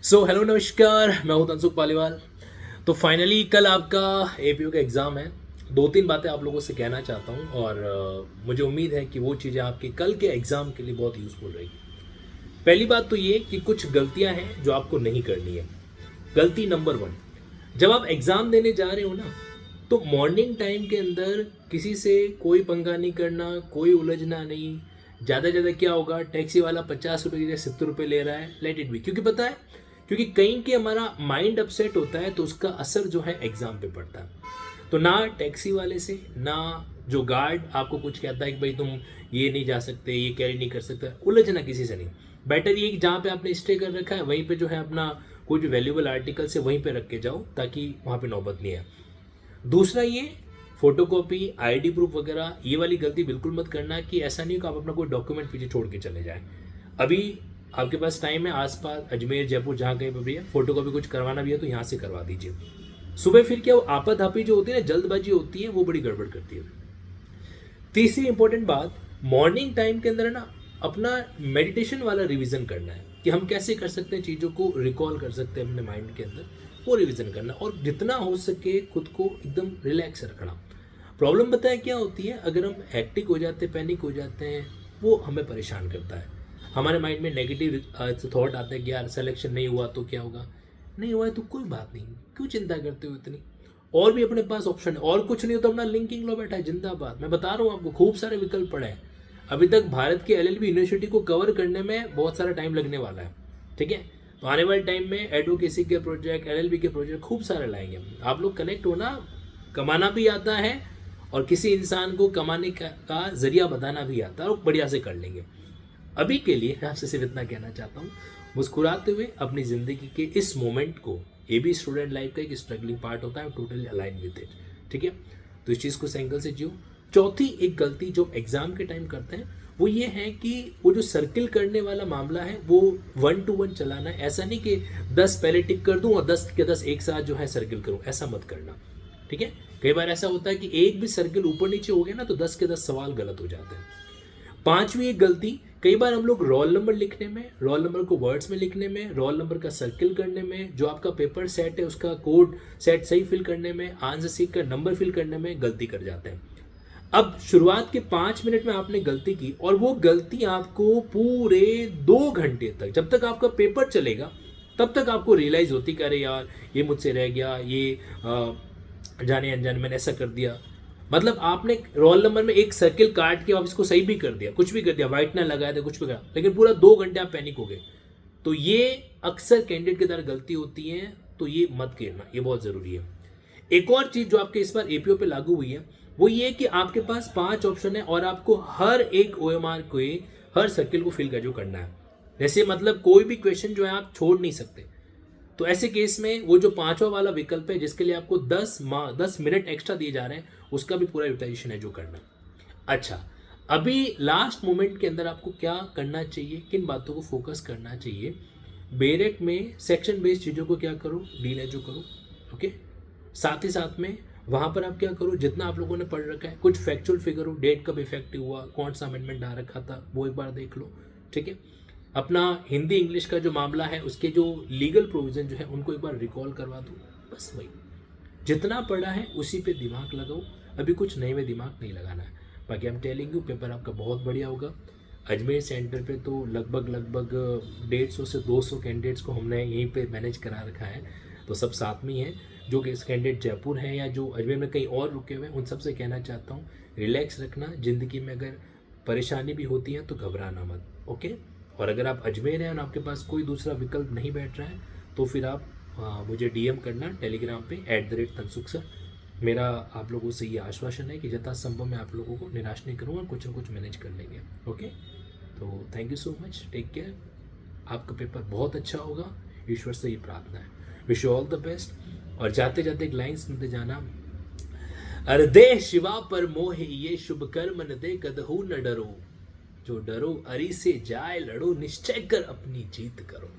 Hello नमस्कार, मैं हूं तनसुख पालीवाल। तो फाइनली कल आपका एपीओ का एग्ज़ाम है। दो तीन बातें आप लोगों से कहना चाहता हूं और मुझे उम्मीद है कि वो चीज़ें आपके कल के एग्ज़ाम के लिए बहुत यूज़फुल रहेगी। पहली बात तो ये कि कुछ गलतियां हैं जो आपको नहीं करनी है। गलती नंबर वन, जब आप एग्ज़ाम देने जा रहे हो ना, तो मॉर्निंग टाइम के अंदर किसी से कोई पंगा नहीं करना, कोई उलझना नहीं। ज़्यादा ज़्यादा क्या होगा, टैक्सी वाला 50 रुपये की 70 रुपये ले रहा है, लेट इट बी। क्योंकि पता है, क्योंकि कहीं के हमारा माइंड अपसेट होता है तो उसका असर जो है एग्ज़ाम पे पड़ता है। तो ना टैक्सी वाले से, ना जो गार्ड आपको कुछ कहता है कि भाई तुम ये नहीं जा सकते, ये कैरी नहीं कर सकते, उलझना किसी से नहीं। बेटर ये कि जहाँ पे आपने स्टे कर रखा है वहीं पे जो है अपना कोई भी वैल्यूबल आर्टिकल से वहीं पे रख के जाओ, ताकि वहाँ पे नौबत नहीं आए। दूसरा ये, फोटोकॉपी, आईडी प्रूफ वगैरह, ये वाली गलती बिल्कुल मत करना कि ऐसा नहीं हो कि आप अपना कोई डॉक्यूमेंट पीछे छोड़ के चले जाएं। अभी आपके पास टाइम है, आसपास अजमेर जयपुर जहाँ कहीं पर भी है, फोटोकॉपी कुछ करवाना भी है तो यहाँ से करवा दीजिए। सुबह फिर क्या, वो आपाधापी जो होती है ना, जल्दबाजी होती है, वो बड़ी गड़बड़ करती है। तीसरी इंपॉर्टेंट बात, मॉर्निंग टाइम के अंदर ना अपना मेडिटेशन वाला रिवीजन करना है कि हम कैसे कर सकते हैं, चीज़ों को रिकॉल कर सकते हैं अपने माइंड के अंदर, वो रिवीजन करना और जितना हो सके खुद को एकदम रिलैक्स रखना। प्रॉब्लम बताया क्या होती है, अगर हम हैक्टिक हो जाते हैं, पैनिक हो जाते हैं, वो हमें परेशान करता है। हमारे माइंड में नेगेटिव थॉट आते हैं कि यार सिलेक्शन नहीं हुआ तो क्या होगा, नहीं हुआ है तो कोई बात नहीं, क्यों चिंता करते हो इतनी। और भी अपने पास ऑप्शन है, और कुछ नहीं हो तो अपना लिंकिंग लो बैठा है, जिंदाबाद। मैं बता रहा हूँ आपको, खूब सारे विकल्प पड़े हैं। अभी तक भारत के एलएलबी यूनिवर्सिटी को कवर करने में बहुत सारा टाइम लगने वाला है, ठीक है। तो आने वाले टाइम में एडवोकेसी के प्रोजेक्ट, एलएलबी के प्रोजेक्ट खूब सारे लाएंगे। आप लोग कनेक्ट होना, कमाना भी आता है और किसी इंसान को कमाने का जरिया बताना भी आता है, और बढ़िया से कर लेंगे। अभी के लिए मैं आपसे सिर्फ इतना कहना चाहता हूँ, मुस्कुराते हुए अपनी ज़िंदगी के इस मोमेंट को, ये भी स्टूडेंट लाइफ का एक स्ट्रगलिंग पार्ट होता है, टोटली अलाइन विद इट, ठीक है। तो इस चीज़ को सैंगल से जियो। चौथी एक गलती जो एग्ज़ाम के टाइम करते हैं वो ये है कि वो जो सर्किल करने वाला मामला है वो 1 to 1 चलाना है। ऐसा नहीं कि 10 पहले टिक कर दूं और 10 के 10 एक साथ जो है सर्किल करूं, ऐसा मत करना, ठीक है। कई बार ऐसा होता है कि एक भी सर्किल ऊपर नीचे हो गया ना तो 10 के 10 सवाल गलत हो जाते हैं। पांचवी एक गलती, कई बार हम लोग रोल नंबर लिखने में, रोल नंबर को वर्ड्स में लिखने में, रोल नंबर का सर्किल करने में, जो आपका पेपर सेट है उसका कोड सेट सही फिल करने में, आंसर सीट का नंबर फिल करने में गलती कर जाते हैं। अब शुरुआत के 5 मिनट में आपने गलती की और वो गलती आपको पूरे 2 घंटे तक, जब तक आपका पेपर चलेगा तब तक आपको रियलाइज होती कि अरे यार ये मुझसे रह गया, ये जाने अनजाने मैंने ऐसा कर दिया। मतलब आपने रोल नंबर में एक सर्किल काट के आप इसको सही भी कर दिया, कुछ भी कर दिया, व्हाइट ना लगाया था, कुछ भी करा, लेकिन पूरा 2 घंटे आप पैनिक हो गए। तो ये अक्सर कैंडिडेट के द्वारा गलती होती है, तो ये मत करना, ये बहुत ज़रूरी है। एक और चीज़ जो आपके इस बार एपीओ पे लागू हुई है वो ये कि आपके पास 5 ऑप्शन है और आपको हर एक ओएमआर को, हर सर्किल को फिल कर जो करना है। जैसे मतलब कोई भी क्वेश्चन जो है आप छोड़ नहीं सकते। तो ऐसे केस में वो जो पांचवा वाला विकल्प है जिसके लिए आपको 10 मिनट एक्स्ट्रा दिए जा रहे हैं, उसका भी पूरा यूटिलाइजेशन है जो करना। अच्छा, अभी लास्ट मोमेंट के अंदर आपको क्या करना चाहिए, किन बातों को फोकस करना चाहिए। बेरेक में सेक्शन बेस्ड चीज़ों को क्या करो, डील जो करो, ओके। साथ ही साथ में वहाँ पर आप क्या करो, जितना आप लोगों ने पढ़ रखा है, कुछ फैक्चुअल फिगर हो, डेट कब इफेक्टिव हुआ, कौन सा अमेंडमेंट आ रखा था, वो एक बार देख लो, ठीक है। अपना हिंदी इंग्लिश का जो मामला है उसके जो लीगल प्रोविज़न जो है उनको एक बार रिकॉल करवा दो, बस वही। जितना पढ़ा है उसी पे दिमाग लगाओ, अभी कुछ नए में दिमाग नहीं लगाना है। बाकी हम टेलिंग यू, पेपर आपका बहुत बढ़िया होगा। अजमेर सेंटर पे तो लगभग 150 से 200 कैंडिडेट्स को हमने यहीं पे मैनेज करा रखा है, तो सब साथ में ही हैं। जो कि कैंडिडेट जयपुर हैं या जो अजमेर में कहीं और रुके हुए हैं, उन सबसे कहना चाहता हूँ रिलैक्स रखना। ज़िंदगी में अगर परेशानी भी होती है तो घबराना मत, ओके। और अगर आप अजमेर हैं और आपके पास कोई दूसरा विकल्प नहीं बैठ रहा है तो फिर आप मुझे डीएम करना टेलीग्राम पे @तनसुख सर। मेरा आप लोगों से ये आश्वासन है कि यथासंभव मैं आप लोगों को निराश नहीं करूँगा, कुछ ना कुछ मैनेज कर लेंगे, ओके। तो thank you so much, take care. आपका पेपर बहुत अच्छा होगा, ईश्वर से ये प्रार्थना है। Wish you all the best. और जाते जाते एक लाइन सुनते जाना, अरे दे शिवा पर मोह ये शुभ कर्म न दे, कदहू न डरो, जो डरो अरी से जाए लड़ो, निश्चय कर अपनी जीत करो।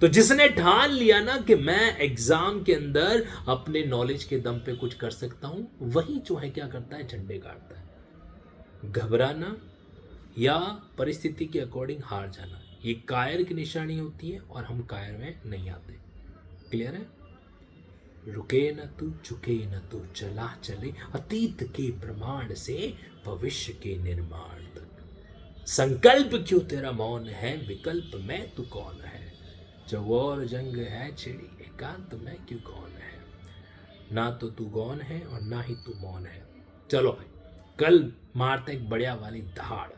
तो जिसने ठान लिया ना कि मैं एग्जाम के अंदर अपने नॉलेज के दम पे कुछ कर सकता हूं, वही जो है क्या करता है, झंडे गाड़ता है। घबराना या परिस्थिति के अकॉर्डिंग हार जाना, ये कायर की निशानी होती है और हम कायर में नहीं आते। क्लियर है? रुके न तू, झुके न तू, चला चले अतीत के प्रमाण से भविष्य के निर्माण तक। संकल्प क्यों तेरा मौन है, विकल्प में तू कौन है। जब और जंग है छिड़ी, एकांत में क्यों कौन है। ना तो तू गौन है और ना ही तू मौन है। चलो भाई, कल मारते एक बढ़िया वाली दहाड़,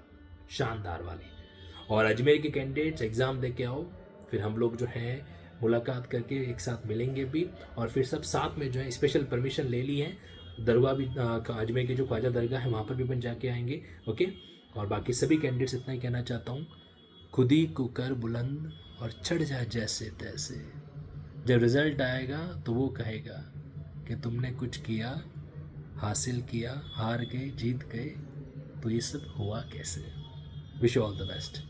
शानदार वाली। और अजमेर के कैंडिडेट्स एग्ज़ाम दे के आओ, फिर हम लोग जो है मुलाकात करके एक साथ मिलेंगे भी, और फिर सब साथ में जो है स्पेशल परमिशन ले ली है, दरगाह भी अजमेर की जो ख्वाजा दरगाह है वहाँ पर भी बन जाके आएंगे। ओके, और बाकी सभी कैंडिडेट्स इतना ही कहना चाहता हूँ, खुद ही को कर बुलंद और चढ़ जा जैसे तैसे। जब रिजल्ट आएगा तो वो कहेगा कि तुमने कुछ किया, हासिल किया, हार गए, जीत गए, तो ये सब हुआ कैसे। Wish you all the best.